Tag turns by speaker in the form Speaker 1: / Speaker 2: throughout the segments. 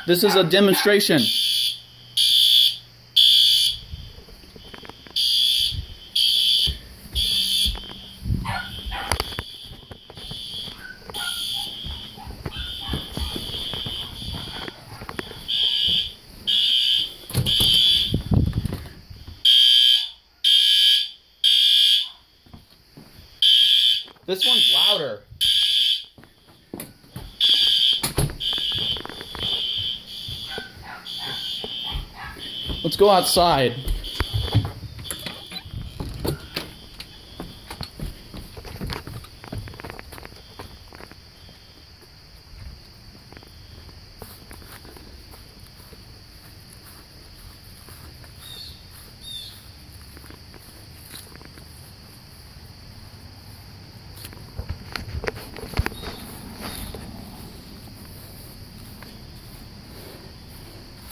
Speaker 1: This is a demonstration. This one's louder. Let's go outside.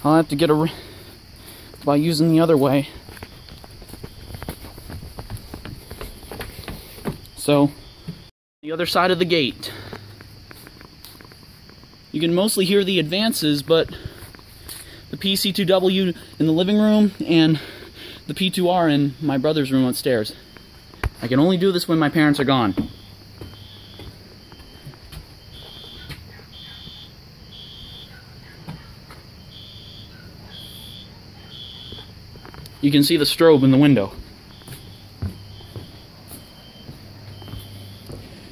Speaker 1: I'll have to get by using the other way. So, the other side of the gate. You can mostly hear the advances, but the PC2W in the living room and the P2R in my brother's room upstairs. I can only do this when my parents are gone. You can see the strobe in the window.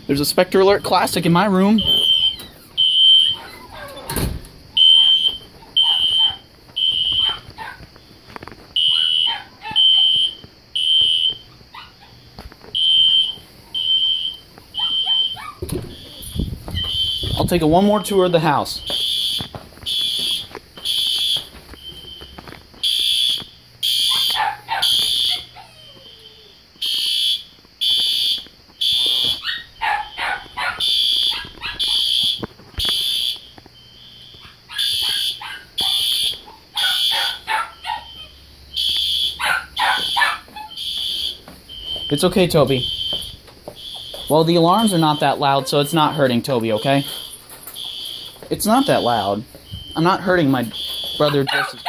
Speaker 1: There's a Spectre Alert Classic in my room. I'll take one more tour of the house. It's okay, Toby. Well, the alarms are not that loud, so it's not hurting Toby, okay? It's not that loud. I'm not hurting my brother Joseph.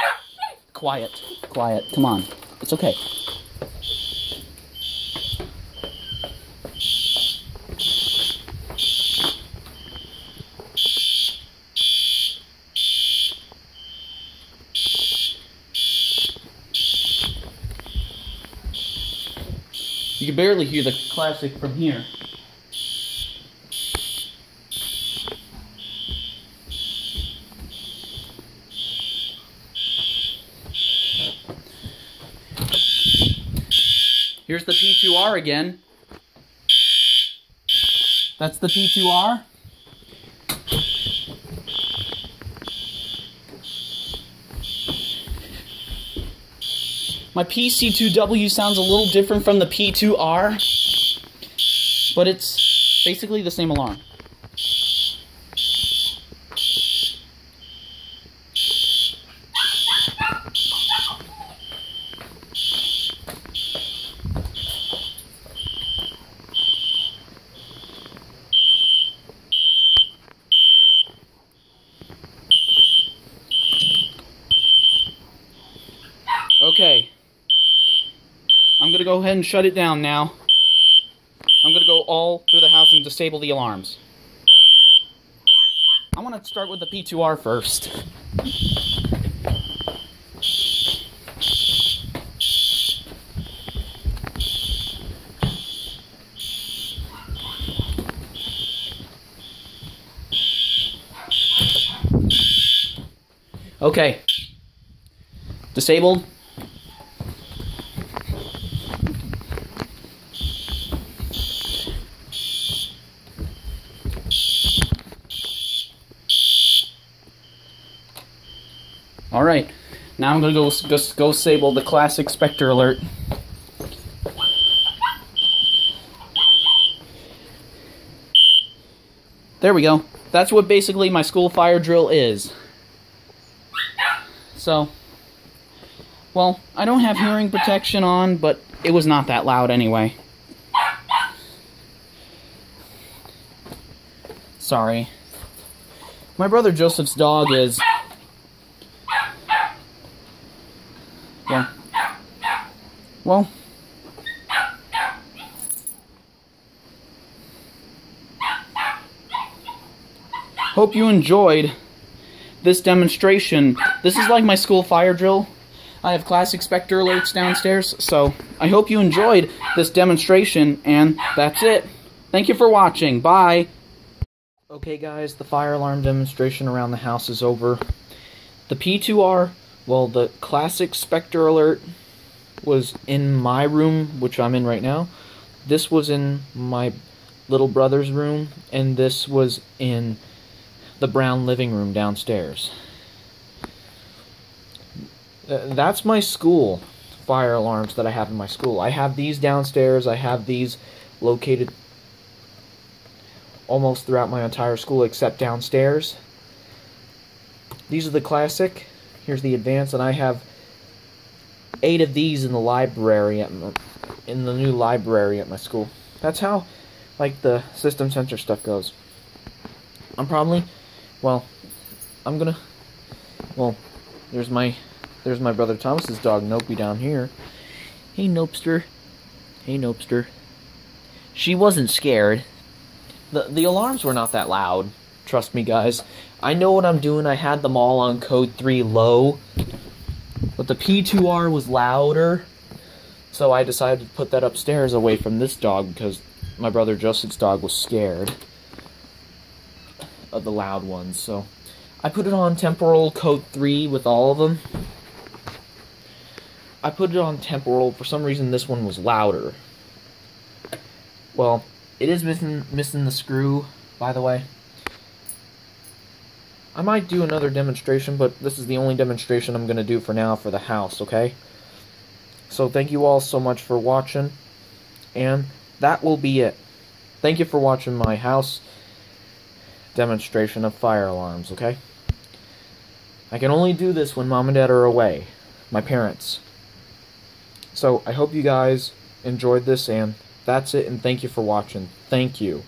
Speaker 1: Quiet. Quiet. Come on. It's okay. You can barely hear the classic from here. Here's the P2R again. That's the P2R. My PC2W sounds a little different from the P2R, but it's basically the same alarm. Okay. I'm going to go ahead and shut it down now. I'm going to go all through the house and disable the alarms. I want to start with the P2R first. Okay. Disabled. Alright, now I'm going to go disable the classic Spectre Alert. There we go. That's what basically my school fire drill is. So, well, I don't have hearing protection on, but it was not that loud anyway. Sorry. My brother Joseph's dog is Well, hope you enjoyed this demonstration. This is like my school fire drill. I have classic Spectre alerts downstairs, so I hope you enjoyed this demonstration, and that's it. Thank you for watching. Bye! Okay guys, the fire alarm demonstration around the house is over. The P2R, well, the classic Spectre alert was in my room, which I'm in right now. This was in my little brother's room, and this was in the brown living room downstairs. That's my school fire alarms that I have in my school. I have these downstairs. I have these located almost throughout my entire school except downstairs. These are the classic. Here's the advanced, and I have 8 of these in the library in the new library at my school. That's how, like, the system sensor stuff goes. I'm probably, well, I'm gonna, well, there's my brother Thomas's dog Nopey down here. Hey Nopester. Hey Nopester. She wasn't scared. The alarms were not that loud. Trust me, guys. I know what I'm doing. I had them all on code 3 low. But the P2R was louder. So I decided to put that upstairs away from this dog because my brother Joseph's dog was scared of the loud ones. So I put it on temporal code 3 with all of them. I put it on temporal. For some reason, this one was louder. Well, it is missing the screw, by the way. I might do another demonstration, but this is the only demonstration I'm going to do for now for the house, okay? So thank you all so much for watching, and that will be it. Thank you for watching my house demonstration of fire alarms, okay? I can only do this when Mom and Dad are away, my parents. So I hope you guys enjoyed this, and that's it, and thank you for watching. Thank you.